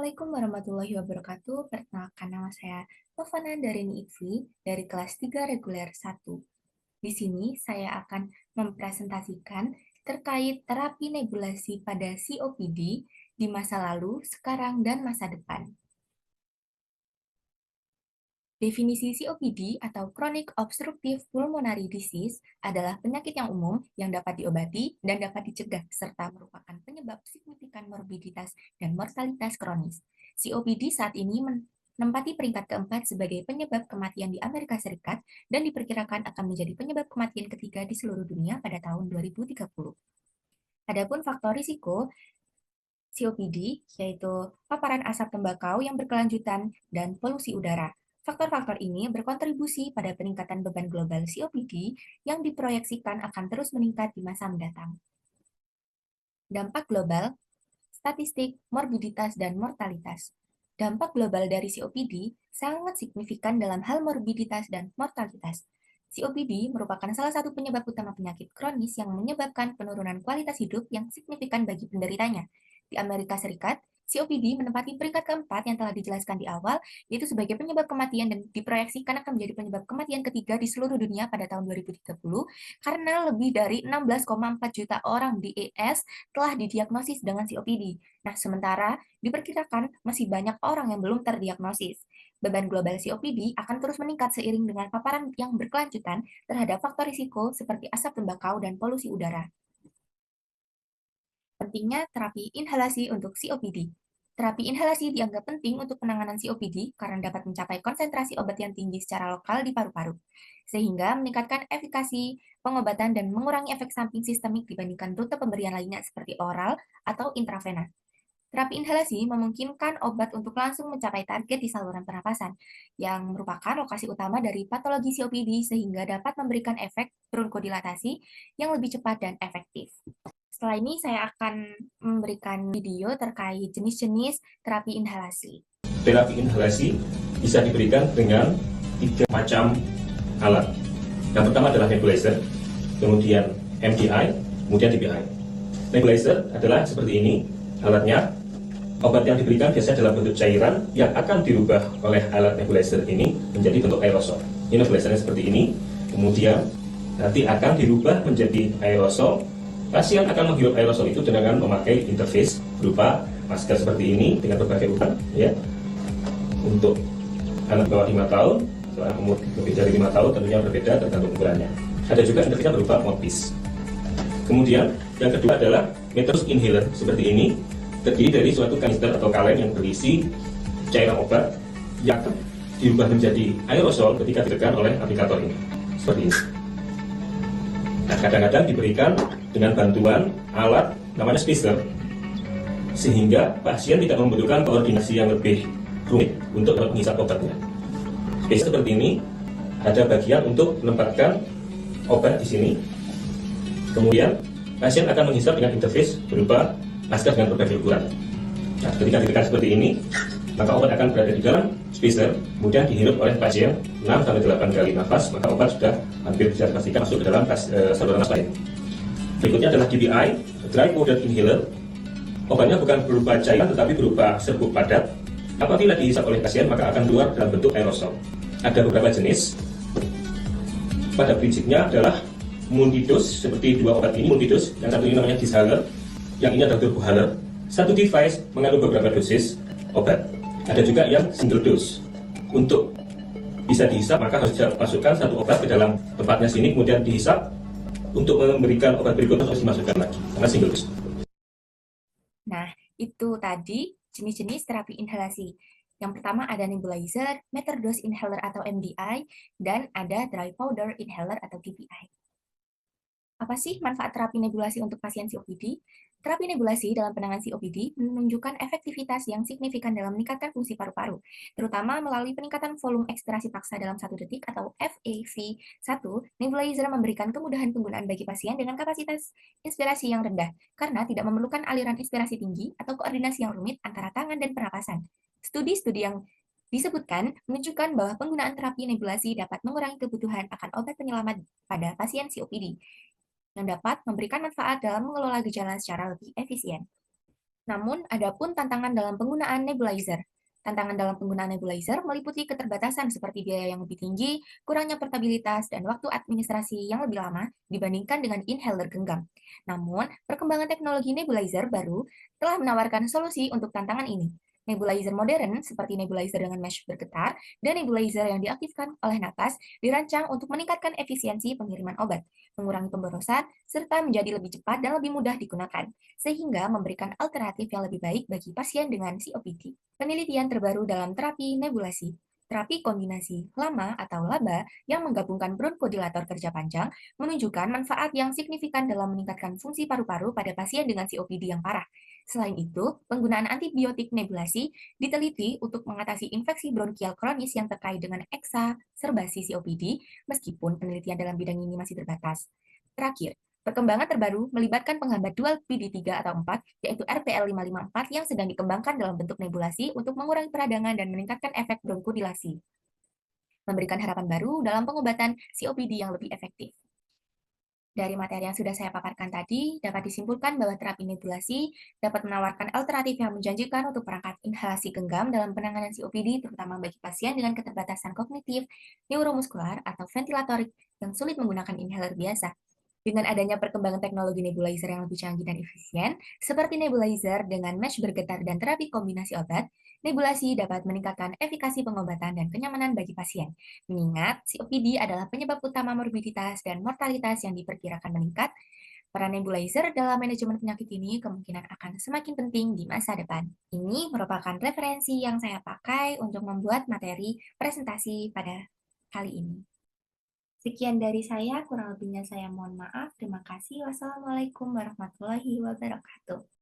Assalamualaikum warahmatullahi wabarakatuh. Perkenalkan nama saya Novana Darini Itfi dari kelas 3 reguler 1. Di sini saya akan mempresentasikan terkait terapi nebulasi pada COPD di masa lalu, sekarang, dan masa depan. Definisi COPD atau Chronic Obstructive Pulmonary Disease adalah penyakit yang umum yang dapat diobati dan dapat dicegah serta merupakan penyebab signifikan morbiditas dan mortalitas kronis. COPD saat ini menempati peringkat keempat sebagai penyebab kematian di Amerika Serikat dan diperkirakan akan menjadi penyebab kematian ketiga di seluruh dunia pada tahun 2030. Adapun faktor risiko COPD, yaitu paparan asap tembakau yang berkelanjutan dan polusi udara. Faktor-faktor ini berkontribusi pada peningkatan beban global COPD yang diproyeksikan akan terus meningkat di masa mendatang. Dampak global, statistik, morbiditas, dan mortalitas. Dampak global dari COPD sangat signifikan dalam hal morbiditas dan mortalitas. COPD merupakan salah satu penyebab utama penyakit kronis yang menyebabkan penurunan kualitas hidup yang signifikan bagi penderitanya. Di Amerika Serikat, COPD menempati peringkat keempat yang telah dijelaskan di awal, yaitu sebagai penyebab kematian dan diproyeksikan akan menjadi penyebab kematian ketiga di seluruh dunia pada tahun 2030, karena lebih dari 16,4 juta orang di ES telah didiagnosis dengan COPD. Nah, sementara diperkirakan masih banyak orang yang belum terdiagnosis. Beban global COPD akan terus meningkat seiring dengan paparan yang berkelanjutan terhadap faktor risiko seperti asap tembakau dan polusi udara. Pentingnya terapi inhalasi untuk COPD. Terapi inhalasi dianggap penting untuk penanganan COPD karena dapat mencapai konsentrasi obat yang tinggi secara lokal di paru-paru, sehingga meningkatkan efikasi pengobatan dan mengurangi efek samping sistemik dibandingkan rute pemberian lainnya seperti oral atau intravena. Terapi inhalasi memungkinkan obat untuk langsung mencapai target di saluran pernapasan, yang merupakan lokasi utama dari patologi COPD sehingga dapat memberikan efek bronkodilatasi yang lebih cepat dan efektif. Setelah ini saya akan memberikan video terkait jenis-jenis terapi inhalasi. Terapi inhalasi bisa diberikan dengan 3 macam alat. Yang pertama adalah nebulizer, kemudian MDI, kemudian DPI. Nebulizer adalah seperti ini alatnya. Obat yang diberikan biasanya dalam bentuk cairan yang akan dirubah oleh alat nebulizer ini menjadi bentuk aerosol. Ini nebulizernya seperti ini, kemudian nanti akan dirubah menjadi aerosol. Pasien akan menghirup aerosol itu dengan memakai interface berupa masker seperti ini dengan berbagai ukuran, ya. Untuk anak bawah 5 tahun, seorang umur lebih dari 5 tahun tentunya berbeda tergantung ukurannya. Ada juga interface berupa mouthpiece. Kemudian yang kedua adalah meteorus inhaler seperti ini, terdiri dari suatu kanister atau kaleng yang berisi cairan obat yang dirubah menjadi aerosol ketika ditekan oleh aplikator ini, seperti ini. Nah, kadang-kadang diberikan dengan bantuan alat namanya spacer, sehingga pasien tidak membutuhkan koordinasi yang lebih rumit untuk menghisap obatnya. Spacer seperti ini, ada bagian untuk menempatkan obat di sini. Kemudian pasien akan menghisap dengan interface berupa masker dengan berbagai ukuran. Nah, ketika ditekan seperti ini, maka obat akan berada di dalam spacer, kemudian dihirup oleh pasien 6-8 kali nafas, maka obat sudah hampir bisa dipastikan masuk ke dalam saluran nafas lain. Berikutnya adalah DPI, dry powder inhaler. Obatnya bukan berupa cairan tetapi berupa serbuk padat. Apabila dihisap oleh pasien maka akan keluar dalam bentuk aerosol. Ada beberapa jenis. Pada prinsipnya adalah multidose, seperti dua obat ini multidose. Yang satu ini namanya dishaler, yang ini adalah turbohaler. Satu device mengandung beberapa dosis obat. Ada juga yang single dose. Untuk bisa dihisap maka harus dimasukkan satu obat ke dalam tempatnya sini, kemudian dihisap. Untuk memberikan obat berikutnya harus dimasukkan lagi, karena single dose. Nah, itu tadi jenis-jenis terapi inhalasi. Yang pertama ada nebulizer, metered dose inhaler atau MDI, dan ada dry powder inhaler atau DPI. Apa sih manfaat terapi nebulasi untuk pasien COPD? Terapi nebulasi dalam penanganan COPD menunjukkan efektivitas yang signifikan dalam meningkatkan fungsi paru-paru, terutama melalui peningkatan volume ekspirasi paksa dalam 1 detik atau FEV1. Nebulizer memberikan kemudahan penggunaan bagi pasien dengan kapasitas inspirasi yang rendah, karena tidak memerlukan aliran inspirasi tinggi atau koordinasi yang rumit antara tangan dan pernapasan. Studi-studi yang disebutkan menunjukkan bahwa penggunaan terapi nebulasi dapat mengurangi kebutuhan akan obat penyelamat pada pasien COPD, yang dapat memberikan manfaat dalam mengelola gejala secara lebih efisien. Namun, ada pun tantangan dalam penggunaan nebulizer. Tantangan dalam penggunaan nebulizer meliputi keterbatasan seperti biaya yang lebih tinggi, kurangnya portabilitas, dan waktu administrasi yang lebih lama dibandingkan dengan inhaler genggam. Namun, perkembangan teknologi nebulizer baru telah menawarkan solusi untuk tantangan ini. Nebulizer modern, seperti nebulizer dengan mesh bergetar, dan nebulizer yang diaktifkan oleh napas, dirancang untuk meningkatkan efisiensi pengiriman obat, mengurangi pemborosan, serta menjadi lebih cepat dan lebih mudah digunakan sehingga memberikan alternatif yang lebih baik bagi pasien dengan COPD. Penelitian terbaru dalam terapi nebulasi. Terapi kombinasi lama atau LABA yang menggabungkan bronkodilator kerja panjang menunjukkan manfaat yang signifikan dalam meningkatkan fungsi paru-paru pada pasien dengan COPD yang parah. Selain itu, penggunaan antibiotik nebulasi diteliti untuk mengatasi infeksi bronkial kronis yang terkait dengan eksaserbasi COPD, meskipun penelitian dalam bidang ini masih terbatas. Terakhir, perkembangan terbaru melibatkan penghambat dual PD3 atau 4, yaitu RPL554 yang sedang dikembangkan dalam bentuk nebulasi untuk mengurangi peradangan dan meningkatkan efek bronkodilasi, memberikan harapan baru dalam pengobatan COPD yang lebih efektif. Dari materi yang sudah saya paparkan tadi, dapat disimpulkan bahwa terapi nebulasi dapat menawarkan alternatif yang menjanjikan untuk perangkat inhalasi genggam dalam penanganan COPD, terutama bagi pasien dengan keterbatasan kognitif, neuromuskular, atau ventilatorik yang sulit menggunakan inhaler biasa. Dengan adanya perkembangan teknologi nebulizer yang lebih canggih dan efisien, seperti nebulizer dengan mesh bergetar dan terapi kombinasi obat, nebulasi dapat meningkatkan efikasi pengobatan dan kenyamanan bagi pasien. Mengingat COPD adalah penyebab utama morbiditas dan mortalitas yang diperkirakan meningkat, peran nebulizer dalam manajemen penyakit ini kemungkinan akan semakin penting di masa depan. Ini merupakan referensi yang saya pakai untuk membuat materi presentasi pada kali ini. Sekian dari saya, kurang lebihnya saya mohon maaf. Terima kasih. Wassalamualaikum warahmatullahi wabarakatuh.